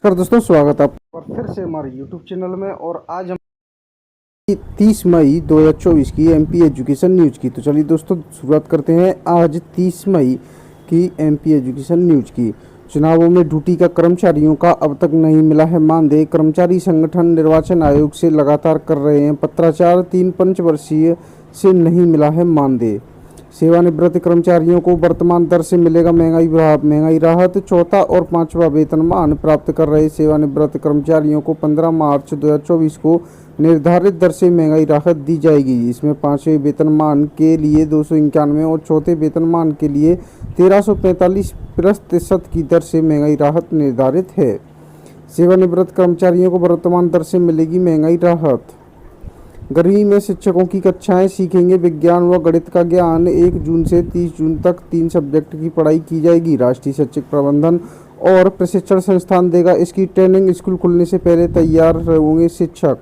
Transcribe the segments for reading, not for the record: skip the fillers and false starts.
नमस्कार दोस्तों, स्वागत है आपका फिर से हमारे YouTube चैनल में। और आज हम 30 मई 2024 की एमपी एजुकेशन न्यूज़ की। तो चलिए दोस्तों शुरुआत करते हैं आज 30 मई की एमपी एजुकेशन न्यूज़ की। चुनावों में ड्यूटी का कर्मचारियों का अब तक नहीं मिला है मानदेय। कर्मचारी संगठन निर्वाचन आयोग से लगातार कर रहे हैं पत्राचार। 3 पंचवर्षीय से नहीं मिला है मानदेय। सेवानिवृत्त कर्मचारियों को वर्तमान दर से मिलेगा महंगाई राहत। चौथा और पांचवा वेतनमान प्राप्त कर रहे सेवानिवृत्त कर्मचारियों को 15 मार्च 2024 को निर्धारित दर से महंगाई राहत दी जाएगी। इसमें पांचवें वेतनमान के लिए 291 और चौथे वेतनमान के लिए 1345% की दर से महंगाई राहत निर्धारित है। सेवानिवृत्त कर्मचारियों को वर्तमान दर से मिलेगी महंगाई राहत। गर्मी में शिक्षकों की कक्षाएं सीखेंगे विज्ञान व गणित का ज्ञान। 1 जून से 30 जून तक 3 सब्जेक्ट की पढ़ाई की जाएगी। राष्ट्रीय शैक्षिक प्रबंधन और प्रशिक्षण संस्थान देगा इसकी ट्रेनिंग। स्कूल खुलने से पहले तैयार होंगे शिक्षक।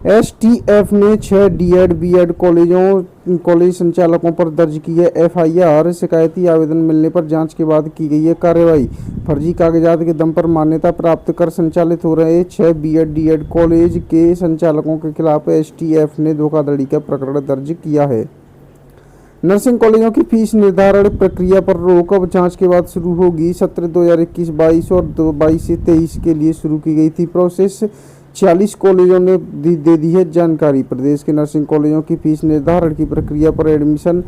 एसटीएफ ने 6 डीएड बीएड कॉलेज संचालकों पर दर्ज की है एफआईआर। शिकायती आवेदन मिलने पर जांच के बाद की गई है कार्रवाई। फर्जी कागजात के दम पर मान्यता प्राप्त कर संचालित हो रहे 6 बीएड डीएड कॉलेज के संचालकों के खिलाफ एसटीएफ ने धोखाधड़ी का प्रकरण दर्ज किया है। नर्सिंग कॉलेजों की फीस निर्धारण प्रक्रिया पर रोक अब जांच के बाद शुरू होगी। सत्र 2021-22 और 22 से 23 के लिए शुरू की गई थी प्रोसेस। 46 कॉलेजों ने दे दी है जानकारी। प्रदेश के नर्सिंग कॉलेजों की फीस निर्धारण की प्रक्रिया पर admission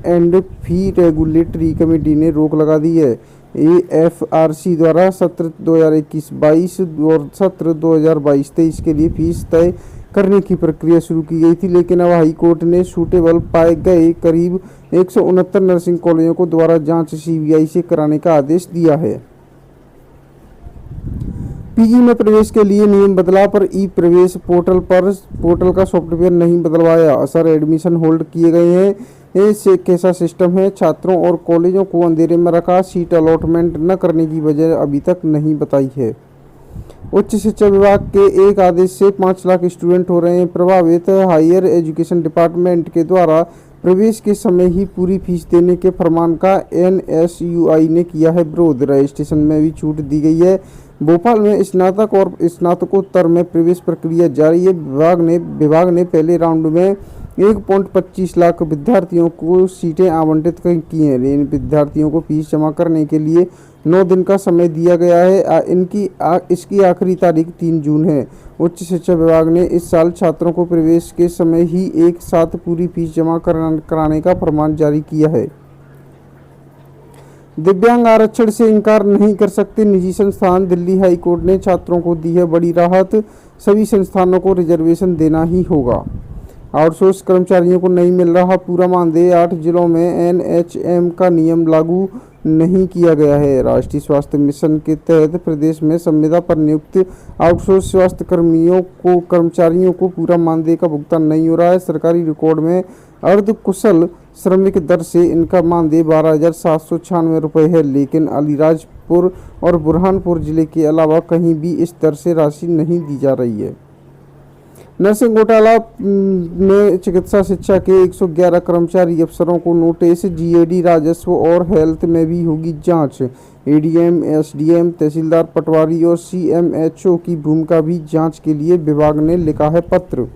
and fee regulatory committee ने रोक लगा दी है। एएफआरसी द्वारा सत्र 2021-22 और सत्र 2022-23 के लिए फीस तय करने की प्रक्रिया शुरू की गई थी, लेकिन अब हाई कोर्ट ने सूटेबल पाए गए करीब 169 नर्सिंग कॉलेजों को दोबारा जांच सीबीआई से कराने का आदेश दिया है। पीजी में प्रवेश के लिए नियम बदला पर ई प्रवेश पोर्टल का सॉफ्टवेयर नहीं बदलवाया। असर एडमिशन होल्ड किए गए हैं। इससे कैसा सिस्टम है, छात्रों और कॉलेजों को अंधेरे में रखा। सीट अलॉटमेंट न करने की वजह अभी तक नहीं बताई है। उच्च शिक्षा विभाग के एक आदेश से 5 लाख स्टूडेंट हो रहे हैं प्रभावित। हायर एजुकेशन डिपार्टमेंट के द्वारा प्रवेश के समय ही पूरी फीस देने के फरमान का एनएसयूआई ने किया है विरोध। रजिस्ट्रेशन में भी छूट दी गई है। भोपाल में स्नातक और स्नातकोत्तर में प्रवेश प्रक्रिया जारी है। विभाग ने पहले राउंड में 1.25 लाख विद्यार्थियों को सीटें आवंटित की हैं। इन विद्यार्थियों को फीस जमा करने के लिए 9 दिन का समय दिया गया है। इसकी आखिरी तारीख 3 जून है। उच्च शिक्षा विभाग ने इस साल छात्रों को प्रवेश के समय ही एक साथ पूरी फीस जमा कराने का फरमान जारी किया है। दिव्यांग आरक्षण से इनकार नहीं कर सकते निजी संस्थान। दिल्ली हाई कोर्ट ने छात्रों को दी है बड़ी राहत। सभी संस्थानों को रिजर्वेशन देना ही होगा। आउटसोर्स कर्मचारियों को नहीं मिल रहा पूरा मानदेय। 8 जिलों में एनएचएम का नियम लागू नहीं किया गया है। राष्ट्रीय स्वास्थ्य मिशन के तहत प्रदेश में संविदा पर नियुक्त आउटसोर्स स्वास्थ्य कर्मचारियों को पूरा मानदेय का भुगतान नहीं हो रहा है। सरकारी रिकॉर्ड में अर्ध कुशल श्रमिक दर से इनका मानदेय 12,796 रुपये है, लेकिन अलीराजपुर और बुरहानपुर जिले के अलावा कहीं भी इस दर से राशि नहीं दी जा रही है। नर्सिंग घोटाला में चिकित्सा शिक्षा के 111 कर्मचारी अफसरों को नोटिस। जीएडी, राजस्व और हेल्थ में भी होगी जांच। एडीएम, एसडीएम, तहसीलदार, पटवारी और सीएमएचओ की भूमिका भी जांच के लिए विभाग ने लिखा है पत्र।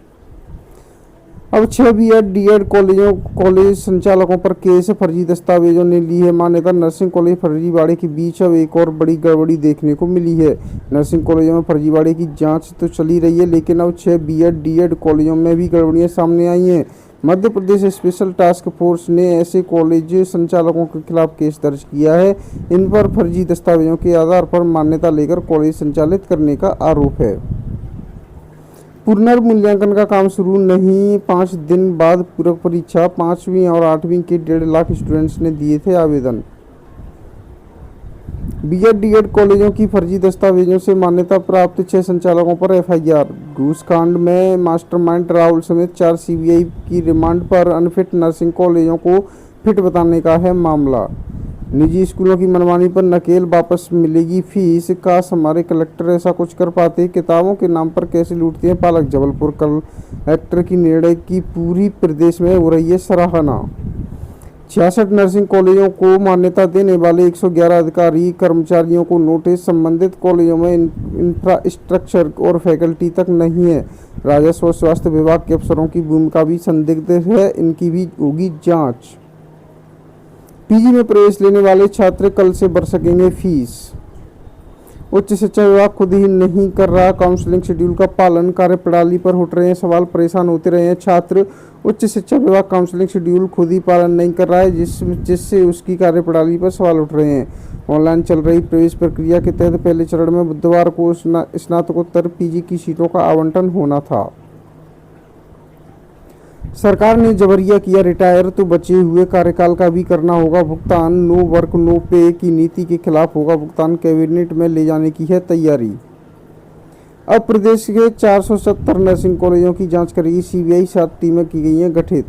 अब 6 बीएड डीएड कॉलेज संचालकों पर केस। फर्जी दस्तावेजों ने ली है मान्यता। नर्सिंग कॉलेज फर्जीवाड़े के बीच अब एक और बड़ी गड़बड़ी देखने को मिली है। नर्सिंग कॉलेजों में फर्जीवाड़े की जांच तो चली रही है, लेकिन अब 6 बीएड डीएड कॉलेजों में भी गड़बड़ियां सामने आई हैं। Madhya Pradesh special task force ने ऐसे कॉलेज संचालकों के खिलाफ केस दर्ज किया है। इन पर फर्जी दस्तावेजों के आधार पर मान्यता लेकर कॉलेज संचालित करने का आरोप है। पुनर्मूल्यांकन का काम शुरू नहीं। 5 दिन बाद पूरक परीक्षा। 5वीं और 8वीं के 1.5 लाख स्टूडेंट्स ने दिए थे आवेदन। बीएड डीएड कॉलेजों की फर्जी दस्तावेजों से मान्यता प्राप्त 6 संचालकों पर एफआईआर। घूसकांड में मास्टरमाइंड राहुल समेत 4 सीबीआई की रिमांड पर। अनफिट नर्सिंग कॉलेजों को फिट बताने का है मामला। निजी स्कूलों की मनमानी पर नकेल। वापस मिलेगी फीस। काश हमारे कलेक्टर ऐसा कुछ कर पाते। किताबों के नाम पर कैसे लूटते हैं पालक। जबलपुर कलेक्टर की निर्णय की पूरी प्रदेश में हो रही है सराहना। 66 नर्सिंग कॉलेजों को मान्यता देने वाले 111 अधिकारी कर्मचारियों को नोटिस। संबंधित कॉलेजों में इंफ्रास्ट्रक्चर और फैकल्टी तक नहीं है। राजस्व और स्वास्थ्य विभाग के अफसरों की भूमिका भी संदिग्ध है, इनकी भी होगी जांच। पीजी में प्रवेश लेने वाले छात्र कल से भर सकेंगे फीस। उच्च शिक्षा विभाग खुद ही नहीं कर रहा काउंसलिंग शेड्यूल का पालन। कार्यप्रणाली पर उठ रहे हैं सवाल, परेशान होते रहे हैं छात्र। उच्च शिक्षा विभाग काउंसलिंग शेड्यूल खुद ही पालन नहीं कर रहा है, जिससे उसकी कार्यप्रणाली पर सवाल उठ रहे हैं। ऑनलाइन चल रही प्रवेश प्रक्रिया के तहत पहले चरण में बुधवार को स्नातकोत्तर पीजी की सीटों का आवंटन होना था। सरकार ने जबरिया किया रिटायर, तो बचे हुए कार्यकाल का भी करना होगा भुगतान। नो वर्क नो पे की नीति के खिलाफ होगा भुगतान। कैबिनेट में ले जाने की है तैयारी। अब प्रदेश के 470 नर्सिंग कॉलेजों की जांच करेगी सीबीआई। 7 टीमें की गई हैं गठित।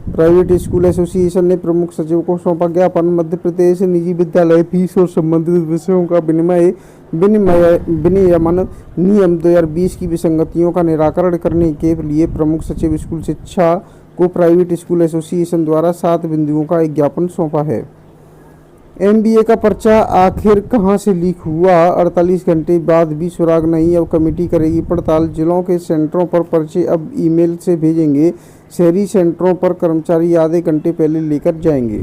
प्राइवेट स्कूल एसोसिएशन ने प्रमुख सचिव को सौंपा ज्ञापन। मध्य प्रदेश निजी विद्यालय फीस और संबंधित विषयों का विनियमन नियम 2020 की विसंगतियों का निराकरण करने के लिए प्रमुख सचिव स्कूल शिक्षा को प्राइवेट स्कूल एसोसिएशन द्वारा 7 बिंदुओं का एक ज्ञापन सौंपा है। एमबीए का पर्चा आखिर कहां से लीक हुआ? 48 घंटे बाद भी सुराग नहीं। अब कमेटी करेगी पड़ताल। जिलों के सेंटरों पर पर्चे अब ईमेल से भेजेंगे। शहरी सेंटरों पर कर्मचारी आधे घंटे पहले लेकर जाएंगे।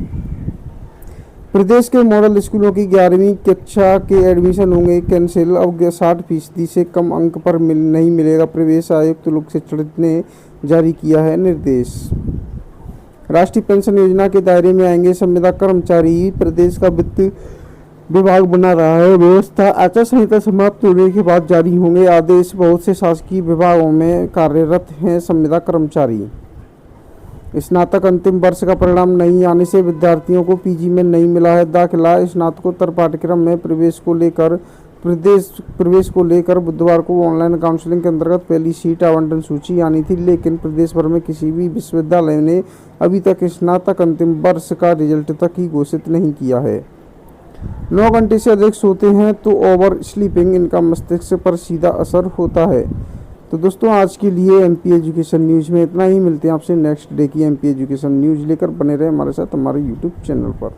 प्रदेश के मॉडल स्कूलों की 11वीं कक्षा के एडमिशन होंगे कैंसिल। अब 60% से कम अंक पर नहीं मिलेगा प्रवेश। आयुक्त लोक शिक्षण ने जारी किया है निर्देश। राष्ट्रीय पेंशन योजना के दायरे में आएंगे संविदा कर्मचारी। प्रदेश का वित्त विभाग बना रहा है व्यवस्था। आचार संहिता समाप्त होने के बाद जारी होंगे आदेश। बहुत से शासकीय विभागों में कार्यरत हैं संविदा कर्मचारी। स्नातक अंतिम वर्ष का परिणाम नहीं आने से विद्यार्थियों को पीजी में नहीं मिला है दाखिला। स्नातकोत्तर पाठ्यक्रम में प्रवेश को लेकर बुधवार को ऑनलाइन काउंसलिंग के अंतर्गत पहली सीट आवंटन सूची आनी थी, लेकिन प्रदेश भर में किसी भी विश्वविद्यालय ने अभी तक स्नातक अंतिम वर्ष का रिजल्ट तक ही घोषित नहीं किया है। 9 घंटे से अधिक सोते हैं तो ओवर स्लीपिंग, इनका मस्तिष्क पर सीधा असर होता है। तो दोस्तों आज के लिए एमपी एजुकेशन न्यूज़ में इतना ही। मिलते हैं आपसे नेक्स्ट डे की एमपी एजुकेशन न्यूज़ लेकर। बने रहे हमारे साथ हमारे यूट्यूब चैनल पर।